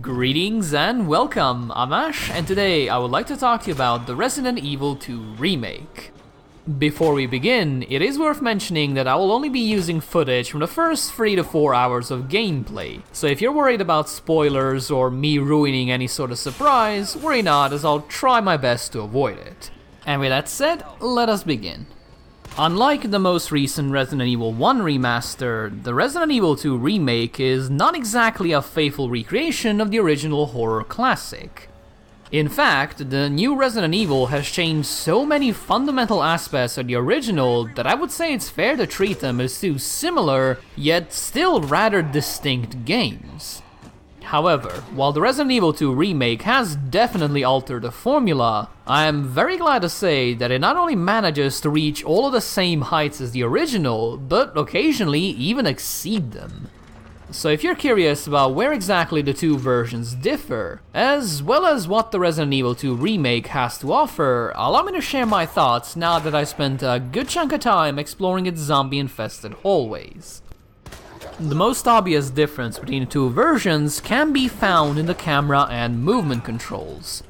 Greetings and welcome, I'm Ash, and today I would like to talk to you about the Resident Evil 2 Remake. Before we begin, it is worth mentioning that I will only be using footage from the first 3 to 4 hours of gameplay, so if you're worried about spoilers or me ruining any sort of surprise, worry not, as I'll try my best to avoid it. And with that said, let us begin. Unlike the most recent Resident Evil 1 remaster, the Resident Evil 2 remake is not exactly a faithful recreation of the original horror classic. In fact, the new Resident Evil has changed so many fundamental aspects of the original that I would say it's fair to treat them as two similar, yet still rather distinct games. However, while the Resident Evil 2 remake has definitely altered the formula, I am very glad to say that it not only manages to reach all of the same heights as the original, but occasionally even exceed them. So if you're curious about where exactly the two versions differ, as well as what the Resident Evil 2 remake has to offer, allow me to share my thoughts now that I spent a good chunk of time exploring its zombie-infested hallways. The most obvious difference between the two versions can be found in the camera and movement controls.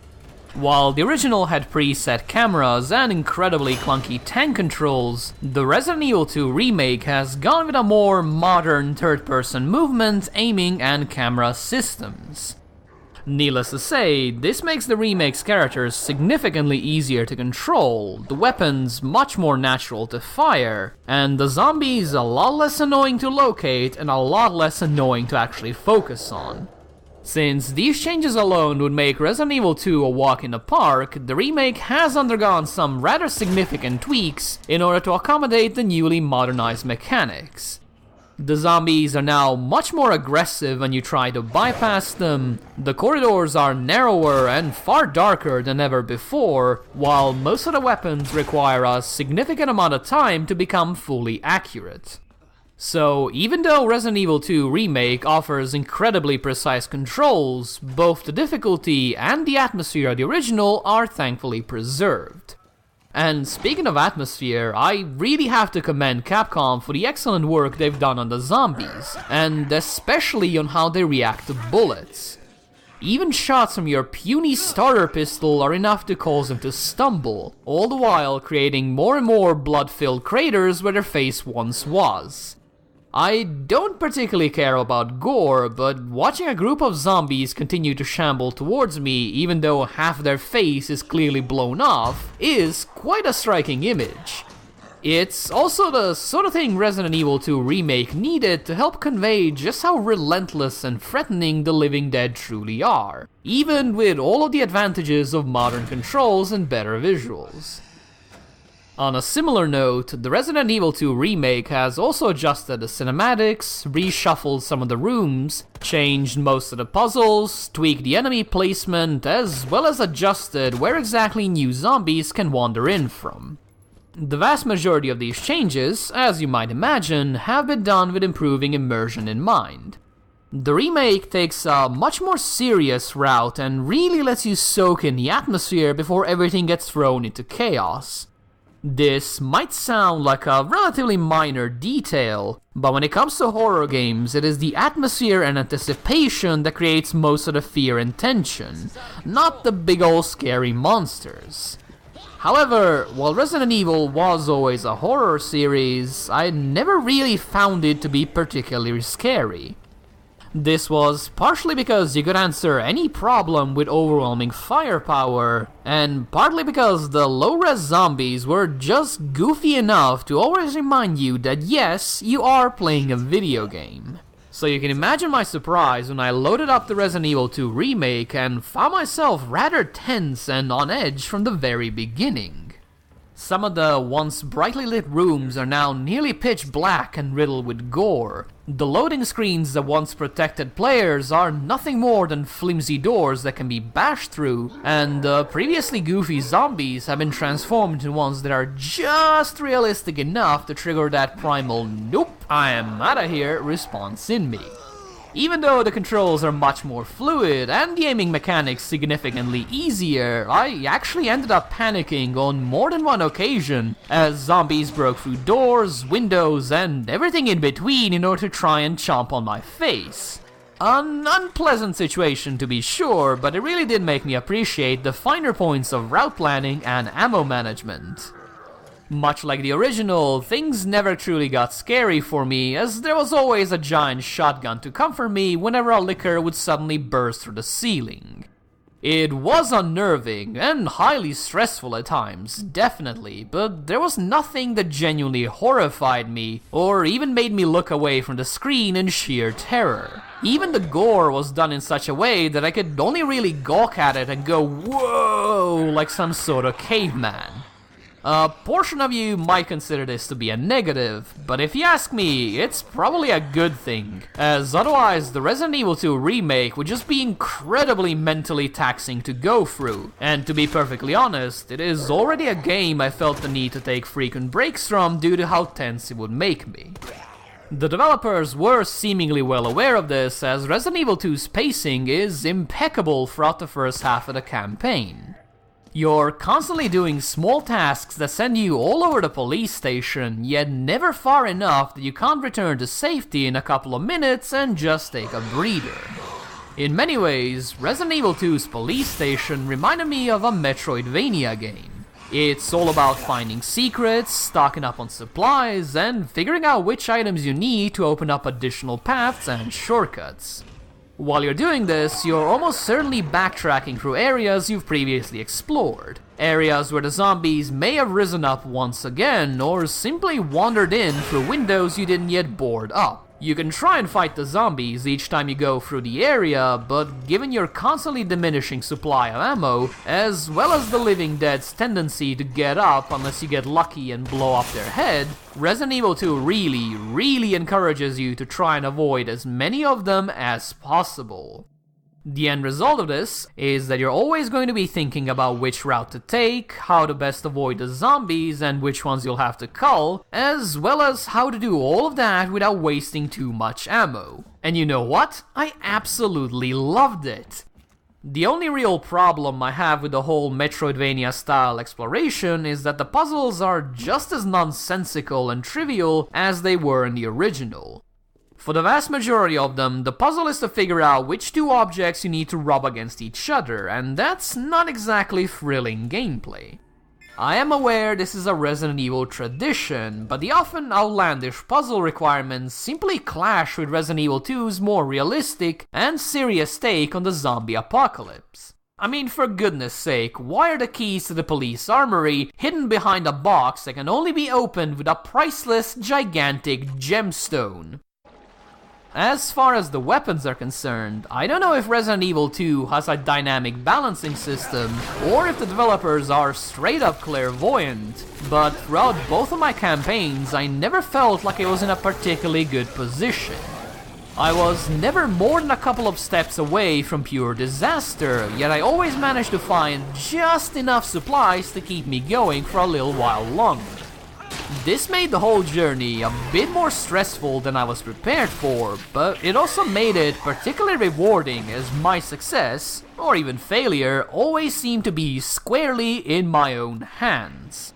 While the original had preset cameras and incredibly clunky tank controls, the Resident Evil 2 remake has gone with a more modern third-person movement, aiming, and camera systems. Needless to say, this makes the remake's characters significantly easier to control, the weapons much more natural to fire, and the zombies a lot less annoying to locate and a lot less annoying to actually focus on. Since these changes alone would make Resident Evil 2 a walk in the park, the remake has undergone some rather significant tweaks in order to accommodate the newly modernized mechanics. The zombies are now much more aggressive when you try to bypass them, the corridors are narrower and far darker than ever before, while most of the weapons require a significant amount of time to become fully accurate. So, even though Resident Evil 2 Remake offers incredibly precise controls, both the difficulty and the atmosphere of the original are thankfully preserved. And speaking of atmosphere, I really have to commend Capcom for the excellent work they've done on the zombies, and especially on how they react to bullets. Even shots from your puny starter pistol are enough to cause them to stumble, all the while creating more and more blood-filled craters where their face once was. I don't particularly care about gore, but watching a group of zombies continue to shamble towards me even though half their face is clearly blown off is quite a striking image. It's also the sort of thing Resident Evil 2 Remake needed to help convey just how relentless and threatening the living dead truly are, even with all of the advantages of modern controls and better visuals. On a similar note, the Resident Evil 2 remake has also adjusted the cinematics, reshuffled some of the rooms, changed most of the puzzles, tweaked the enemy placement, as well as adjusted where exactly new zombies can wander in from. The vast majority of these changes, as you might imagine, have been done with improving immersion in mind. The remake takes a much more serious route and really lets you soak in the atmosphere before everything gets thrown into chaos. This might sound like a relatively minor detail, but when it comes to horror games, it is the atmosphere and anticipation that creates most of the fear and tension, not the big ol' scary monsters. However, while Resident Evil was always a horror series, I never really found it to be particularly scary. This was partially because you could answer any problem with overwhelming firepower, and partly because the low-res zombies were just goofy enough to always remind you that yes, you are playing a video game. So you can imagine my surprise when I loaded up the Resident Evil 2 remake and found myself rather tense and on edge from the very beginning. Some of the once brightly lit rooms are now nearly pitch black and riddled with gore. The loading screens that once protected players are nothing more than flimsy doors that can be bashed through, and the previously goofy zombies have been transformed into ones that are just realistic enough to trigger that primal "nope, I am outta here" response in me. Even though the controls are much more fluid and the aiming mechanics significantly easier, I actually ended up panicking on more than one occasion as zombies broke through doors, windows, and everything in between in order to try and chomp on my face. An unpleasant situation to be sure, but it really did make me appreciate the finer points of route planning and ammo management. Much like the original, things never truly got scary for me, as there was always a giant shotgun to comfort me whenever a licker would suddenly burst through the ceiling. It was unnerving and highly stressful at times, definitely, but there was nothing that genuinely horrified me or even made me look away from the screen in sheer terror. Even the gore was done in such a way that I could only really gawk at it and go whoa like some sort of caveman. A portion of you might consider this to be a negative, but if you ask me, it's probably a good thing, as otherwise the Resident Evil 2 remake would just be incredibly mentally taxing to go through, and to be perfectly honest, it is already a game I felt the need to take frequent breaks from due to how tense it would make me. The developers were seemingly well aware of this, as Resident Evil 2's pacing is impeccable throughout the first half of the campaign. You're constantly doing small tasks that send you all over the police station, yet never far enough that you can't return to safety in a couple of minutes and just take a breather. In many ways, Resident Evil 2's police station reminded me of a Metroidvania game. It's all about finding secrets, stocking up on supplies, and figuring out which items you need to open up additional paths and shortcuts. While you're doing this, you're almost certainly backtracking through areas you've previously explored. Areas where the zombies may have risen up once again, or simply wandered in through windows you didn't yet board up. You can try and fight the zombies each time you go through the area, but given your constantly diminishing supply of ammo, as well as the living dead's tendency to get up unless you get lucky and blow up their head, Resident Evil 2 really encourages you to try and avoid as many of them as possible. The end result of this is that you're always going to be thinking about which route to take, how to best avoid the zombies and which ones you'll have to cull, as well as how to do all of that without wasting too much ammo. And you know what? I absolutely loved it! The only real problem I have with the whole Metroidvania style exploration is that the puzzles are just as nonsensical and trivial as they were in the original. For the vast majority of them, the puzzle is to figure out which two objects you need to rub against each other, and that's not exactly thrilling gameplay. I am aware this is a Resident Evil tradition, but the often outlandish puzzle requirements simply clash with Resident Evil 2's more realistic and serious take on the zombie apocalypse. I mean, for goodness sake, why are the keys to the police armory hidden behind a box that can only be opened with a priceless, gigantic gemstone? As far as the weapons are concerned, I don't know if Resident Evil 2 has a dynamic balancing system, or if the developers are straight up clairvoyant, but throughout both of my campaigns I never felt like I was in a particularly good position. I was never more than a couple of steps away from pure disaster, yet I always managed to find just enough supplies to keep me going for a little while longer. This made the whole journey a bit more stressful than I was prepared for, but it also made it particularly rewarding as my success, or even failure, always seemed to be squarely in my own hands.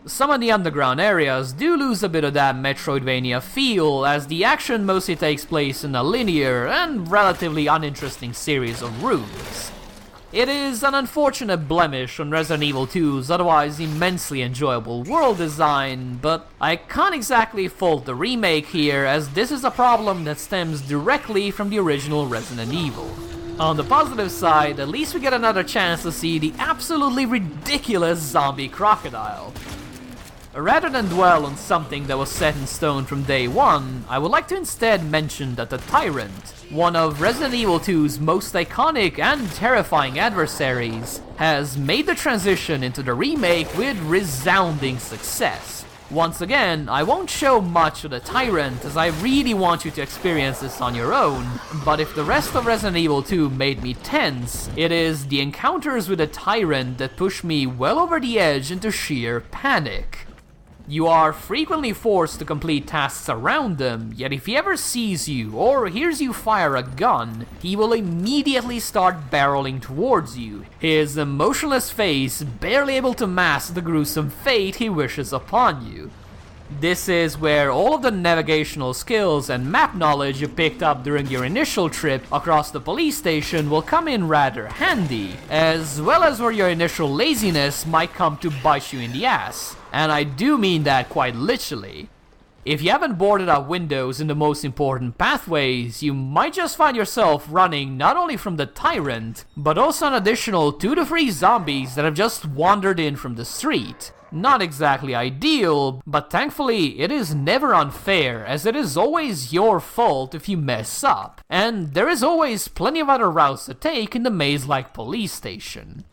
Some of the underground areas do lose a bit of that Metroidvania feel, as the action mostly takes place in a linear and relatively uninteresting series of rooms. It is an unfortunate blemish on Resident Evil 2's otherwise immensely enjoyable world design, but I can't exactly fault the remake here, as this is a problem that stems directly from the original Resident Evil. On the positive side, at least we get another chance to see the absolutely ridiculous zombie crocodile. Rather than dwell on something that was set in stone from day one, I would like to instead mention that the Tyrant, one of Resident Evil 2's most iconic and terrifying adversaries, has made the transition into the remake with resounding success. Once again, I won't show much of the Tyrant, as I really want you to experience this on your own, but if the rest of Resident Evil 2 made me tense, it is the encounters with the Tyrant that push me well over the edge into sheer panic. You are frequently forced to complete tasks around them, yet if he ever sees you or hears you fire a gun, he will immediately start barreling towards you, his emotionless face barely able to mask the gruesome fate he wishes upon you. This is where all of the navigational skills and map knowledge you picked up during your initial trip across the police station will come in rather handy, as well as where your initial laziness might come to bite you in the ass, and I do mean that quite literally. If you haven't boarded up windows in the most important pathways, you might just find yourself running not only from the tyrant, but also an additional 2 to 3 zombies that have just wandered in from the street. Not exactly ideal, but thankfully it is never unfair, as it is always your fault if you mess up, and there is always plenty of other routes to take in the maze-like police station.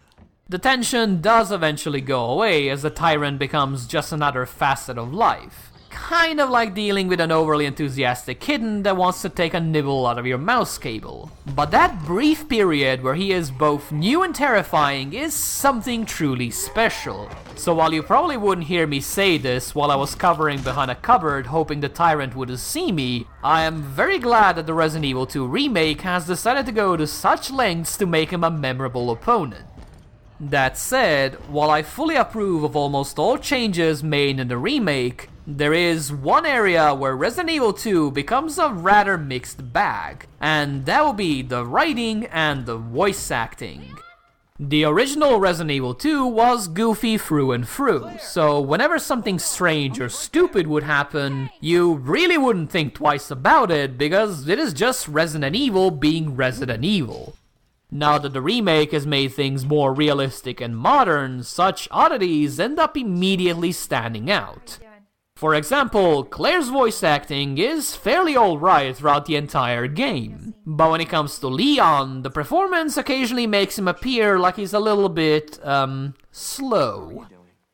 The tension does eventually go away as the tyrant becomes just another facet of life. Kind of like dealing with an overly enthusiastic kitten that wants to take a nibble out of your mouse cable. But that brief period where he is both new and terrifying is something truly special. So while you probably wouldn't hear me say this while I was covering behind a cupboard hoping the tyrant wouldn't see me, I am very glad that the Resident Evil 2 Remake has decided to go to such lengths to make him a memorable opponent. That said, while I fully approve of almost all changes made in the remake, there is one area where Resident Evil 2 becomes a rather mixed bag, and that will be the writing and the voice acting. The original Resident Evil 2 was goofy through and through, so whenever something strange or stupid would happen, you really wouldn't think twice about it because it is just Resident Evil being Resident Evil. Now that the remake has made things more realistic and modern, such oddities end up immediately standing out. For example, Claire's voice acting is fairly alright throughout the entire game, but when it comes to Leon, the performance occasionally makes him appear like he's a little bit, slow.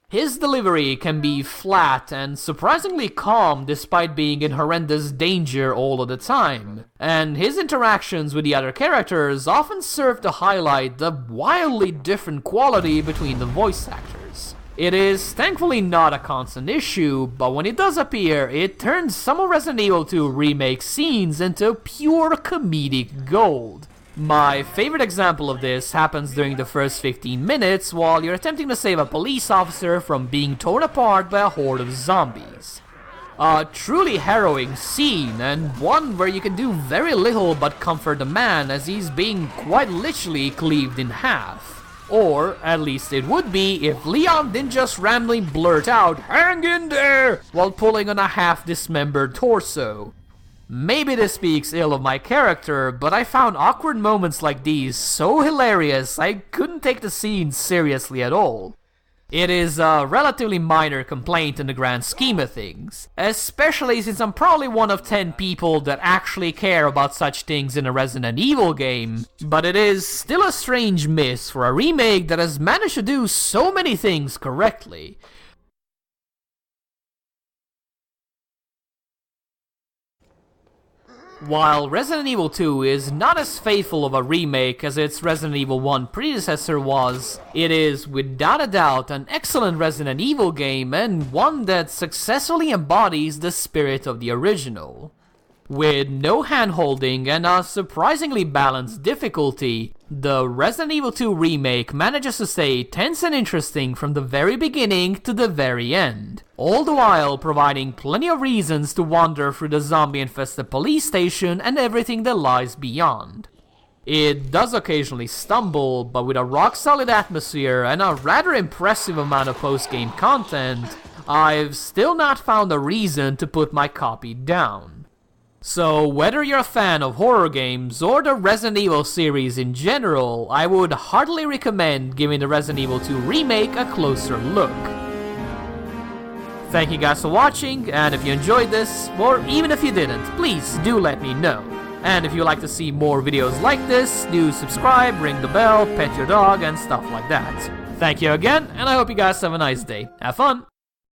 His delivery can be flat and surprisingly calm despite being in horrendous danger all of the time, and his interactions with the other characters often serve to highlight the wildly different quality between the voice actors. It is thankfully not a constant issue, but when it does appear, it turns some of Resident Evil 2 Remake scenes into pure comedic gold. My favorite example of this happens during the first 15 minutes while you're attempting to save a police officer from being torn apart by a horde of zombies. A truly harrowing scene, and one where you can do very little but comfort the man as he's being quite literally cleaved in half. Or, at least it would be if Leon didn't just randomly blurt out, "Hang in there!" while pulling on a half-dismembered torso. Maybe this speaks ill of my character, but I found awkward moments like these so hilarious I couldn't take the scene seriously at all. It is a relatively minor complaint in the grand scheme of things, especially since I'm probably one of 10 people that actually care about such things in a Resident Evil game, but it is still a strange miss for a remake that has managed to do so many things correctly. While Resident Evil 2 is not as faithful of a remake as its Resident Evil 1 predecessor was, it is without a doubt an excellent Resident Evil game and one that successfully embodies the spirit of the original. With no hand-holding and a surprisingly balanced difficulty, the Resident Evil 2 remake manages to stay tense and interesting from the very beginning to the very end, all the while providing plenty of reasons to wander through the zombie-infested police station and everything that lies beyond. It does occasionally stumble, but with a rock-solid atmosphere and a rather impressive amount of post-game content, I've still not found a reason to put my copy down. So whether you're a fan of horror games or the Resident Evil series in general, I would heartily recommend giving the Resident Evil 2 Remake a closer look. Thank you guys for watching, and if you enjoyed this, or even if you didn't, please do let me know. And if you'd like to see more videos like this, do subscribe, ring the bell, pet your dog, and stuff like that. Thank you again, and I hope you guys have a nice day. Have fun!